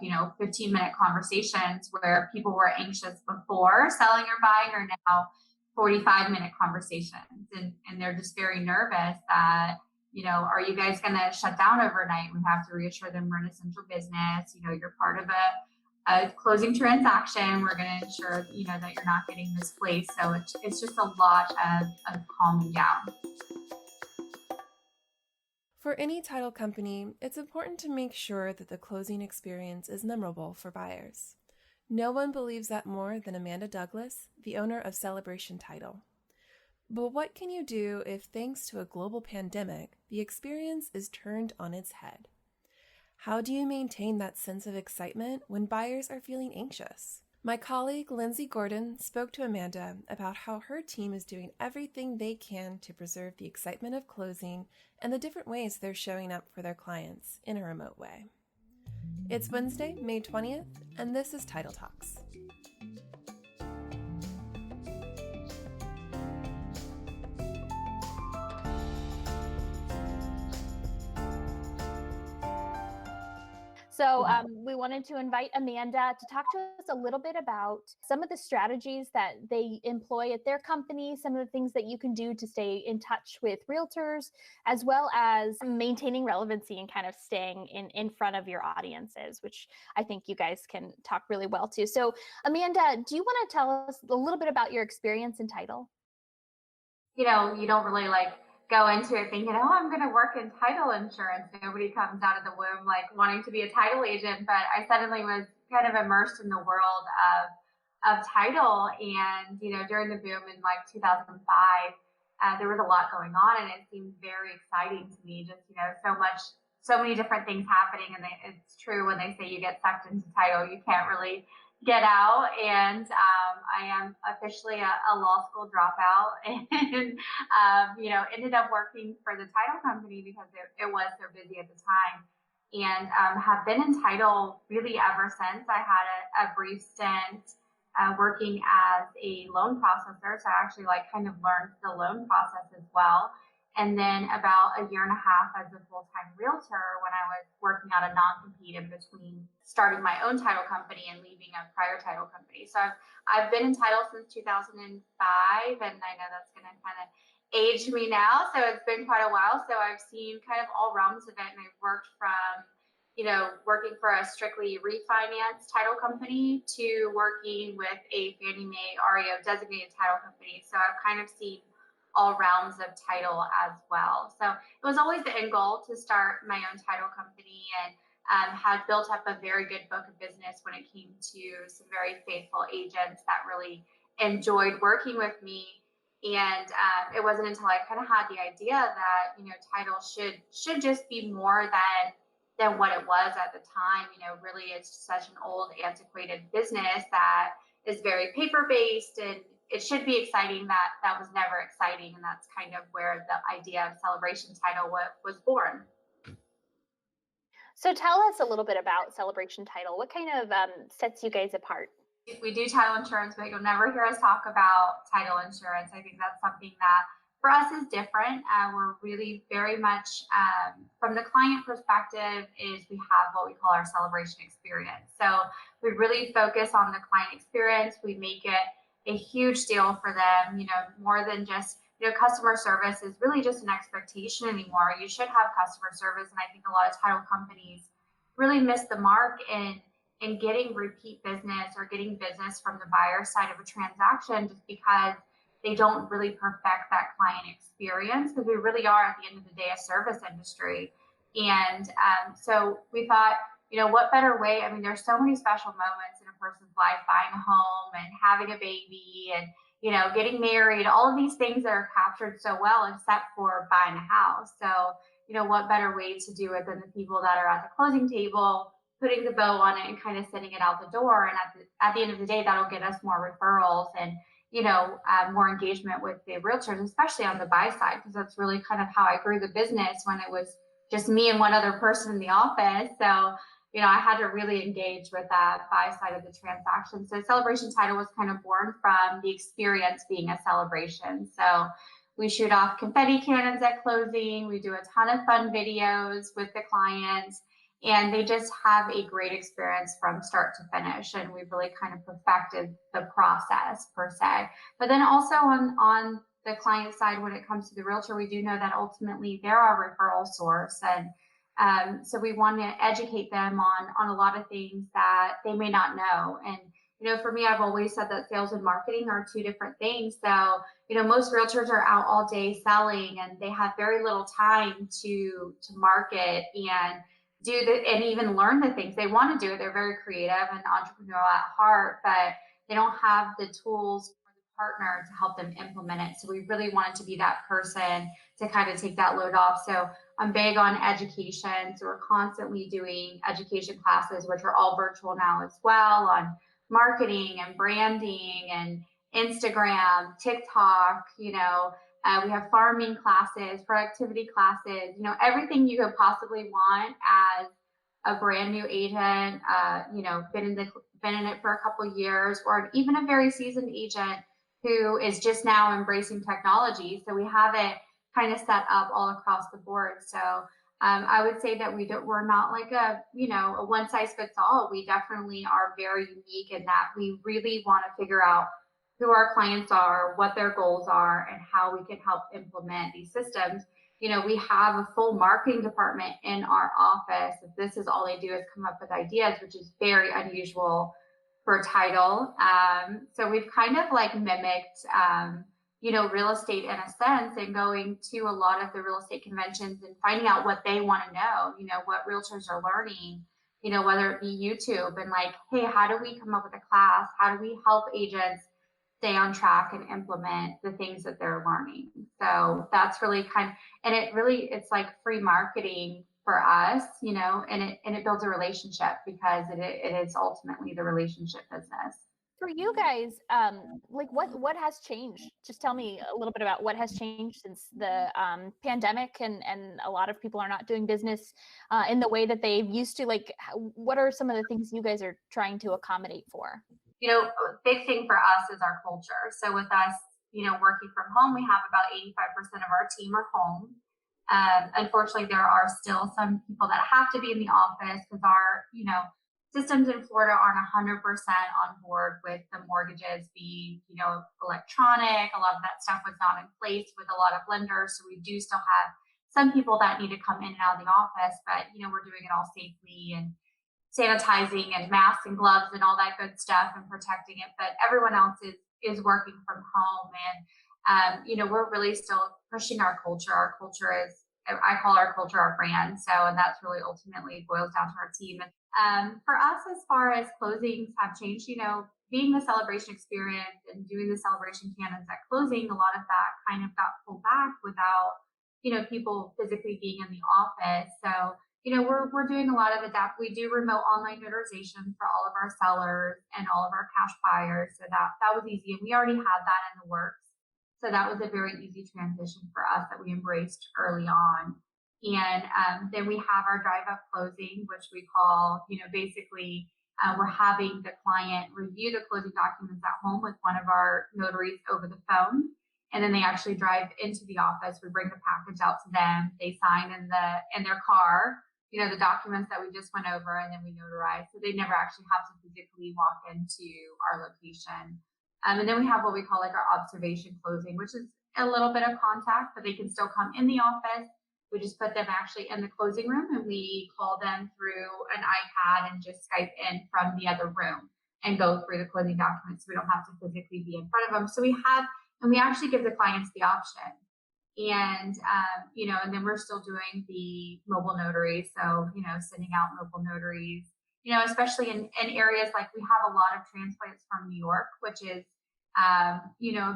15-minute conversations where people were anxious before selling or buying are now 45-minute conversations. And they're just very nervous that, are you guys going to shut down overnight? We have to reassure them we're an essential business. You're part of a closing transaction. We're going to ensure, that you're not getting displaced. So it's just a lot of calming down. For any title company, it's important to make sure that the closing experience is memorable for buyers. No one believes that more than Amanda Douglas, the owner of Celebration Title. But what can you do if, thanks to a global pandemic, the experience is turned on its head? How do you maintain that sense of excitement when buyers are feeling anxious? My colleague Lindsey Gordon spoke to Amanda about how her team is doing everything they can to preserve the excitement of closing and the different ways they're showing up for their clients in a remote way. It's Wednesday, May 20th, and this is Title Talks. So we wanted to invite Amanda to talk to us a little bit about some of the strategies that they employ at their company, some of the things that you can do to stay in touch with realtors, as well as maintaining relevancy and kind of staying in front of your audiences, which I think you guys can talk really well to. So Amanda, do you want to tell us a little bit about your experience in title? You don't really go into it thinking, oh, I'm going to work in title insurance. Nobody comes out of the womb wanting to be a title agent, but I suddenly was kind of immersed in the world of title. And, during the boom in 2005, there was a lot going on, and it seemed very exciting to me. Just, so many different things happening. And it's true when they say you get sucked into title, you can't really get out. And I am officially a law school dropout, and ended up working for the title company because it was so busy at the time, and have been in title really ever since. I had a brief stint working as a loan processor, so I actually kind of learned the loan process as well. And then about a year and a half as a full-time realtor when I was working out a non-compete in between starting my own title company and leaving a prior title company. So I've been in title since 2005, and I know that's going to kind of age me now. So it's been quite a while. So I've seen kind of all realms of it, and I've worked from, working for a strictly refinance title company to working with a Fannie Mae REO designated title company. So I've kind of seen all realms of title as well. So it was always the end goal to start my own title company, and had built up a very good book of business when it came to some very faithful agents that really enjoyed working with me. And it wasn't until I kind of had the idea that, title should just be more than what it was at the time. Really it's such an old, antiquated business that is very paper-based, and it should be exciting. That was never exciting. And that's kind of where the idea of Celebration Title was born. So tell us a little bit about Celebration Title. What kind of sets you guys apart? We do title insurance, but you'll never hear us talk about title insurance. I think that's something that for us is different. We're really very much, from the client perspective, is we have what we call our celebration experience. So we really focus on the client experience. We make it a huge deal for them, more than just, customer service is really just an expectation anymore. You should have customer service. And I think a lot of title companies really miss the mark in getting repeat business or getting business from the buyer side of a transaction, just because they don't really perfect that client experience, because we really are at the end of the day a service industry. And so we thought, what better way? I mean, there's so many special moments in a person's life, buying a home and having a baby and, getting married, all of these things that are captured so well, except for buying a house. So, what better way to do it than the people that are at the closing table, putting the bow on it and kind of sending it out the door. And at the end of the day, that'll get us more referrals and, more engagement with the realtors, especially on the buy side, because that's really kind of how I grew the business when it was just me and one other person in the office. So, I had to really engage with that buy side of the transaction. So Celebration Title was kind of born from the experience being a celebration. So we shoot off confetti cannons at closing. We do a ton of fun videos with the clients. and they just have a great experience from start to finish. And we've really kind of perfected the process per se. But then also on the client side, when it comes to the realtor, we do know that ultimately they're our referral source. And so we want to educate them on a lot of things that they may not know. And for me, I've always said that sales and marketing are two different things. So most realtors are out all day selling, and they have very little time to market and and even learn the things they want to do. They're very creative and entrepreneurial at heart, but they don't have the tools for the partner to help them implement it. So we really wanted to be that person to kind of take that load off. So I'm big on education. So we're constantly doing education classes, which are all virtual now as well, on marketing and branding and Instagram, TikTok, we have farming classes, productivity classes, everything you could possibly want as a brand new agent, been in it for a couple of years, or even a very seasoned agent who is just now embracing technology. So we have it kind of set up all across the board. So I would say that we're not like a one size fits all. We definitely are very unique in that we really want to figure out who our clients are, what their goals are, and how we can help implement these systems. We have a full marketing department in our office. If this is all they do is come up with ideas, which is very unusual for title. So we've kind of like mimicked, real estate in a sense, and going to a lot of the real estate conventions and finding out what they want to know, what realtors are learning, whether it be YouTube and like, hey, how do we come up with a class? How do we help agents stay on track and implement the things that they're learning? So that's really and it's like free marketing for us, and it builds a relationship, because it is ultimately the relationship business. For you guys, like what has changed? Just tell me a little bit about what has changed since the pandemic, and a lot of people are not doing business in the way that they used to. Like, what are some of the things you guys are trying to accommodate for? A big thing for us is our culture. So with us, working from home, we have about 85% of our team are home. Unfortunately, there are still some people that have to be in the office because our, systems in Florida aren't 100% on board with the mortgages being, electronic. A lot of that stuff was not in place with a lot of lenders. So we do still have some people that need to come in and out of the office, but, we're doing it all safely and sanitizing and masks and gloves and all that good stuff and protecting it. But everyone else is working from home. And, we're really still pushing our culture. Our culture is, I call our culture our brand. So, and that's really ultimately boils down to our team. And for us, as far as closings have changed, being the celebration experience and doing the celebration cannons at closing, a lot of that kind of got pulled back without, people physically being in the office. So, we're doing a lot of we do remote online notarization for all of our sellers and all of our cash buyers. So that was easy. And we already had that in the works. So that was a very easy transition for us that we embraced early on. And then we have our drive-up closing, which we call, basically we're having the client review the closing documents at home with one of our notaries over the phone. And then they actually drive into the office. We bring the package out to them. They sign in their car, the documents that we just went over, and then we notarize. So they never actually have to physically walk into our location. And then we have what we call like our observation closing, which is a little bit of contact, but they can still come in the office. We just put them actually in the closing room, and we call them through an iPad and just Skype in from the other room and go through the closing documents. So we don't have to physically be in front of them. So we actually give the clients the option. And, and then we're still doing the mobile notaries. So, sending out mobile notaries, especially in areas like we have a lot of transplants from New York, which is,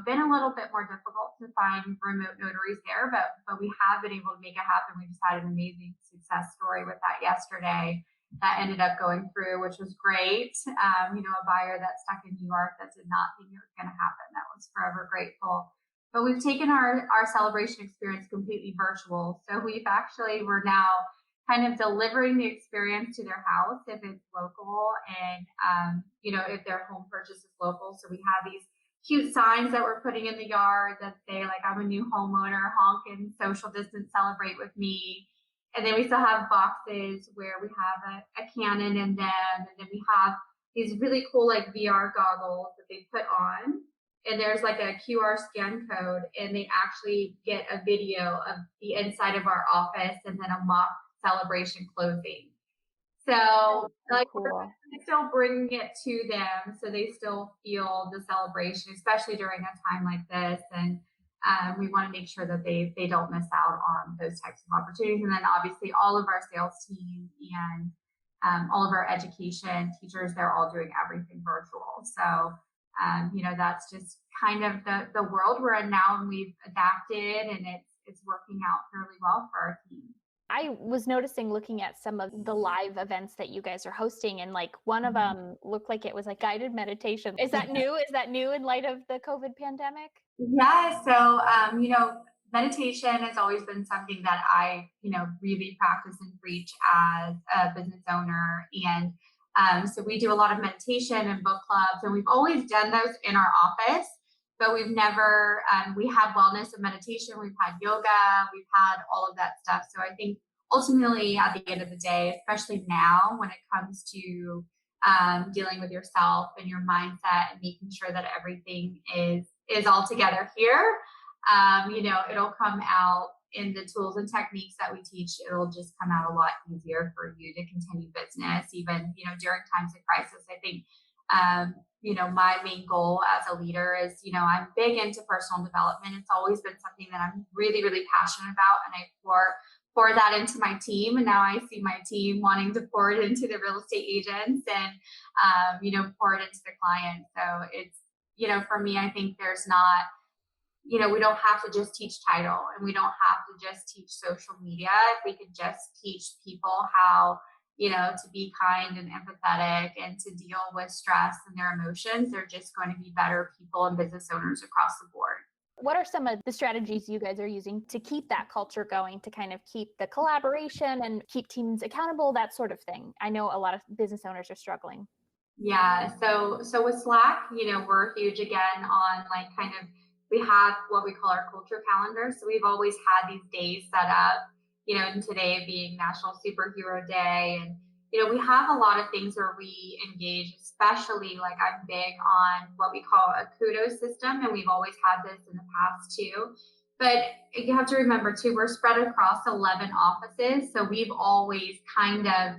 been a little bit more difficult to find remote notaries there, but we have been able to make it happen. We just had an amazing success story with that yesterday that ended up going through, which was great. A buyer that's stuck in New York that did not think it was going to happen. That was forever grateful. But we've taken our celebration experience completely virtual. So we're now kind of delivering the experience to their house if it's local, and, if their home purchase is local. So we have these cute signs that we're putting in the yard that say like, I'm a new homeowner, honk and social distance celebrate with me. And then we still have boxes where we have a Canon in them. And then we have these really cool like VR goggles that they put on. And there's like a QR scan code, and they actually get a video of the inside of our office and then a mock celebration closing. So like we're still bringing it to them so they still feel the celebration, especially during a time like this. And we want to make sure that they don't miss out on those types of opportunities. And then obviously all of our sales team and all of our education teachers, they're all doing everything virtual. So that's just kind of the world we're in now, and we've adapted, and it's working out fairly well for our team. I was noticing looking at some of the live events that you guys are hosting, and like one of them looked like it was like guided meditation. Is that new? Is that new in light of the COVID pandemic? Yeah. So, meditation has always been something that I, really practice and preach as a business owner. And so we do a lot of meditation and book clubs, and we've always done those in our office, but we've never, we had wellness and meditation, we've had yoga, we've had all of that stuff. So I think ultimately at the end of the day, especially now when it comes to dealing with yourself and your mindset and making sure that everything is all together here, it'll come out in the tools and techniques that we teach. It'll just come out a lot easier for you to continue business, even, during times of crisis. I think, my main goal as a leader is, I'm big into personal development. It's always been something that I'm really, really passionate about. And I pour that into my team. And now I see my team wanting to pour it into the real estate agents and, pour it into the clients. So it's, for me, I think there's not, we don't have to just teach title, and we don't have to just teach social media. If we could just teach people how, to be kind and empathetic and to deal with stress and their emotions, they're just going to be better people and business owners across the board. What are some of the strategies you guys are using to keep that culture going, to kind of keep the collaboration and keep teams accountable, that sort of thing? I know a lot of business owners are struggling. Yeah. So with Slack, we're huge again on like kind of, we have what we call our culture calendar. So we've always had these days set up, and today being National Superhero Day. And, we have a lot of things where we engage, especially like I'm big on what we call a kudos system. And we've always had this in the past too. But you have to remember too, we're spread across 11 offices. So we've always kind of,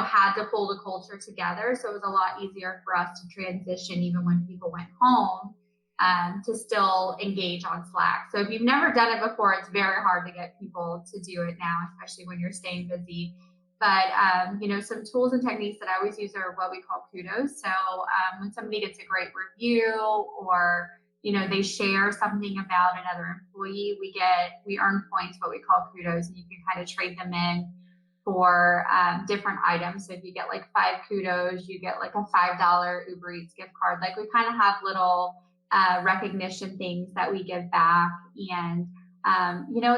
had to pull the culture together. So it was a lot easier for us to transition, even when people went home, to still engage on Slack. So if you've never done it before, it's very hard to get people to do it now, especially when you're staying busy. But, some tools and techniques that I always use are what we call kudos. So when somebody gets a great review, or, they share something about another employee, we earn points, what we call kudos, and you can kind of trade them in for different items. So if you get like 5 kudos, you get like a $5 Uber Eats gift card. Like we kind of have little recognition things that we give back. And,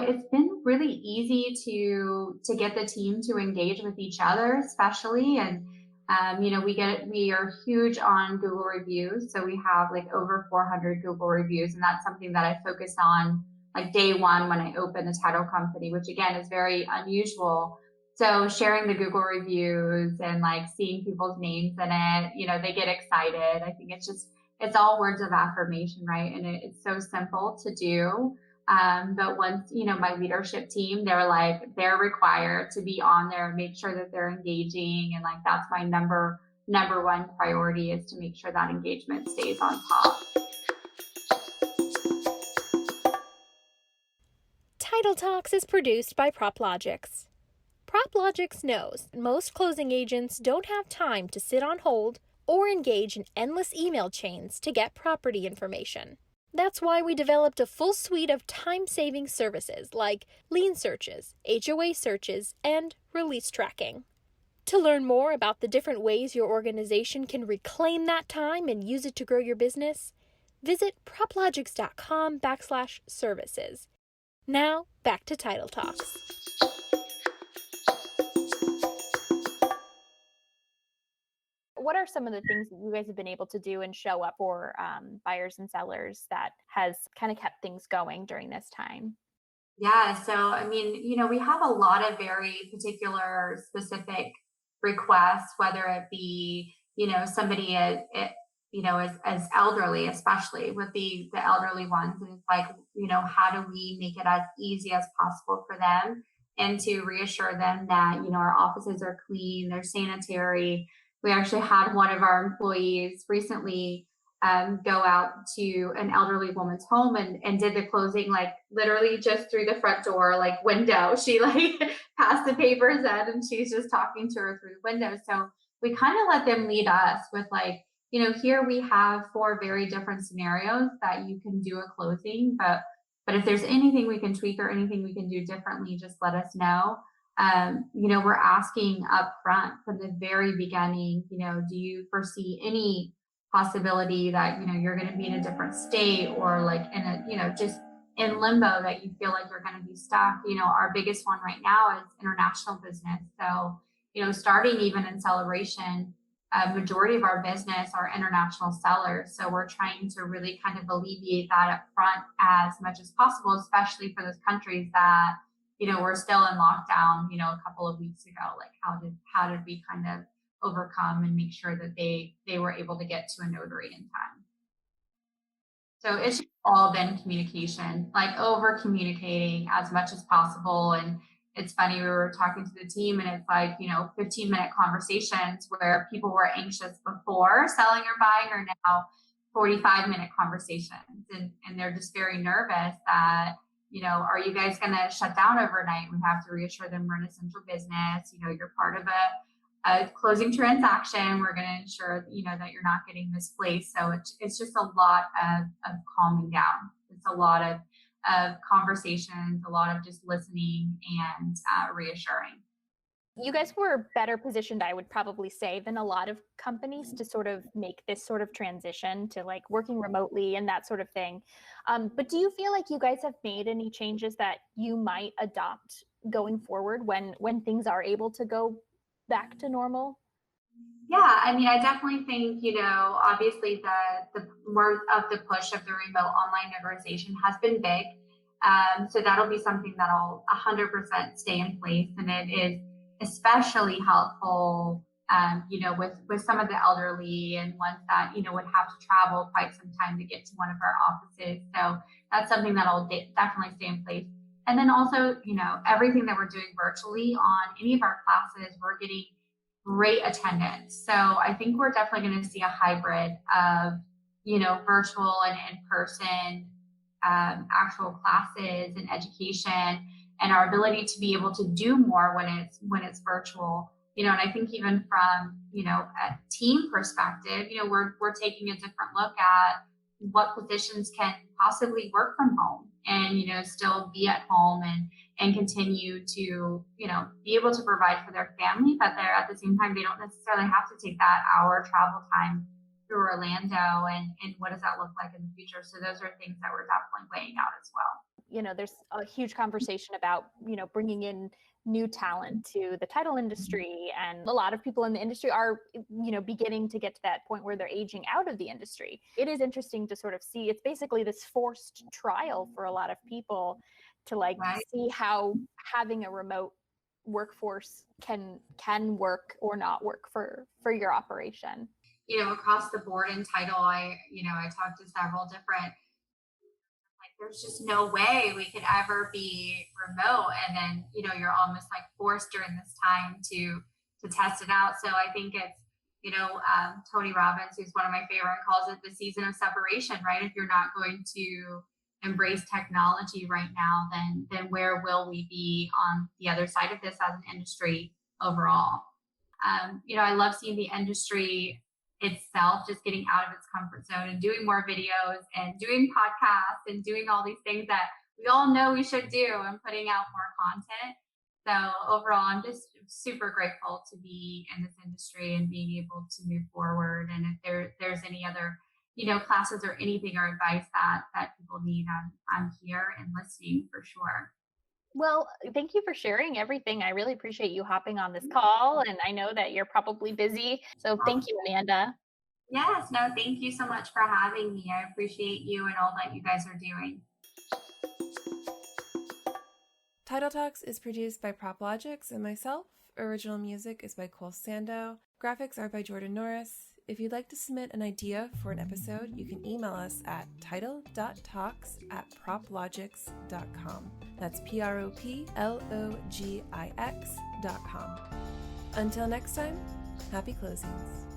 it's been really easy to get the team to engage with each other, especially. And, we are huge on Google reviews. So we have like over 400 Google reviews. And that's something that I focused on like day one when I opened the title company, which again is very unusual. So sharing the Google reviews and like seeing people's names in it, they get excited. I think it's all words of affirmation, right? And it's so simple to do. But once, my leadership team, they're required to be on there and make sure that they're engaging. And like, that's my number one priority, is to make sure that engagement stays on top. Title Talks is produced by PropLogix. PropLogix knows most closing agents don't have time to sit on hold or engage in endless email chains to get property information. That's why we developed a full suite of time-saving services like lien searches, HOA searches, and release tracking. To learn more about the different ways your organization can reclaim that time and use it to grow your business, visit proplogix.com/services. Now, back to Title Talks. What are some of the things that you guys have been able to do and show up for buyers and sellers that has kind of kept things going during this time? Yeah. So, I mean, we have a lot of very particular specific requests, whether it be, somebody as elderly, especially with the elderly ones. And it's like, how do we make it as easy as possible for them and to reassure them that, our offices are clean, they're sanitary. We actually had one of our employees recently go out to an elderly woman's home and did the closing like literally just through the front door like window. She like passed the papers in and she's just talking to her through the window. So we kind of let them lead us with like, here we have four very different scenarios that you can do a closing, but if there's anything we can tweak or anything we can do differently, just let us know. We're asking up front from the very beginning, do you foresee any possibility that you're going to be in a different state or like in a just in limbo that you feel like you're going to be stuck. Our biggest one right now is international business. So starting even in celebration, a majority of our business are international sellers, so we're trying to really kind of alleviate that up front as much as possible, especially for those countries that we're still in lockdown a couple of weeks ago. Like how did we kind of overcome and make sure that they were able to get to a notary in time. So it's just all been communication, like over communicating as much as possible. And it's funny, we were talking to the team and it's like, 15-minute conversations where people were anxious before selling or buying are now 45-minute conversations. And they're just very nervous that, are you guys going to shut down overnight? We have to reassure them we're an essential business. You're part of a closing transaction. We're going to ensure that you're not getting misplaced. So it's just a lot of calming down. It's a lot of conversations, a lot of just listening and reassuring. You guys were better positioned, I would probably say, than a lot of companies to sort of make this sort of transition to like working remotely and that sort of thing. But do you feel like you guys have made any changes that you might adopt going forward when things are able to go back to normal? Yeah, I mean, I definitely think, obviously the more of the push of the remote online notarization has been big. So that'll be something that'll 100% stay in place. And it is especially helpful, with some of the elderly and ones that, would have to travel quite some time to get to one of our offices. So that's something that'll definitely stay in place. And then also, everything that we're doing virtually on any of our classes, we're getting great attendance. So I think we're definitely going to see a hybrid of, virtual and in-person actual classes and education, and our ability to be able to do more when it's virtual. And I think even from, a team perspective, we're taking a different look at what positions can possibly work from home and, still be at home and continue to, be able to provide for their family, but they're at the same time, they don't necessarily have to take that hour travel time through Orlando and what does that look like in the future? So those are things that we're definitely weighing out as well. There's a huge conversation about, bringing in new talent to the title industry. And a lot of people in the industry are, beginning to get to that point where they're aging out of the industry. It is interesting to sort of see, it's basically this forced trial for a lot of people to like Right. see how having a remote workforce can work or not work for your operation. Across the board in title, I talked to several different, like, there's just no way we could ever be remote. And then, you're almost like forced during this time to test it out. So I think it's, Tony Robbins, who's one of my favorite, calls it the season of separation, right? If you're not going to embrace technology right now, then where will we be on the other side of this as an industry overall? I love seeing the industry itself just getting out of its comfort zone and doing more videos and doing podcasts and doing all these things that we all know we should do and putting out more content. So overall, I'm just super grateful to be in this industry and being able to move forward. And if there's any other, classes or anything or advice that people need, I'm here and listening for sure. Well, thank you for sharing everything. I really appreciate you hopping on this call, and I know that you're probably busy. So thank you, Amanda. Yes, no, thank you so much for having me. I appreciate you and all that you guys are doing. Title Talks is produced by PropLogix and myself. Original music is by Cole Sando. Graphics are by Jordan Norris. If you'd like to submit an idea for an episode, you can email us at title.talks@proplogix.com. That's PROPLOGIX.com. Until next time, happy closings.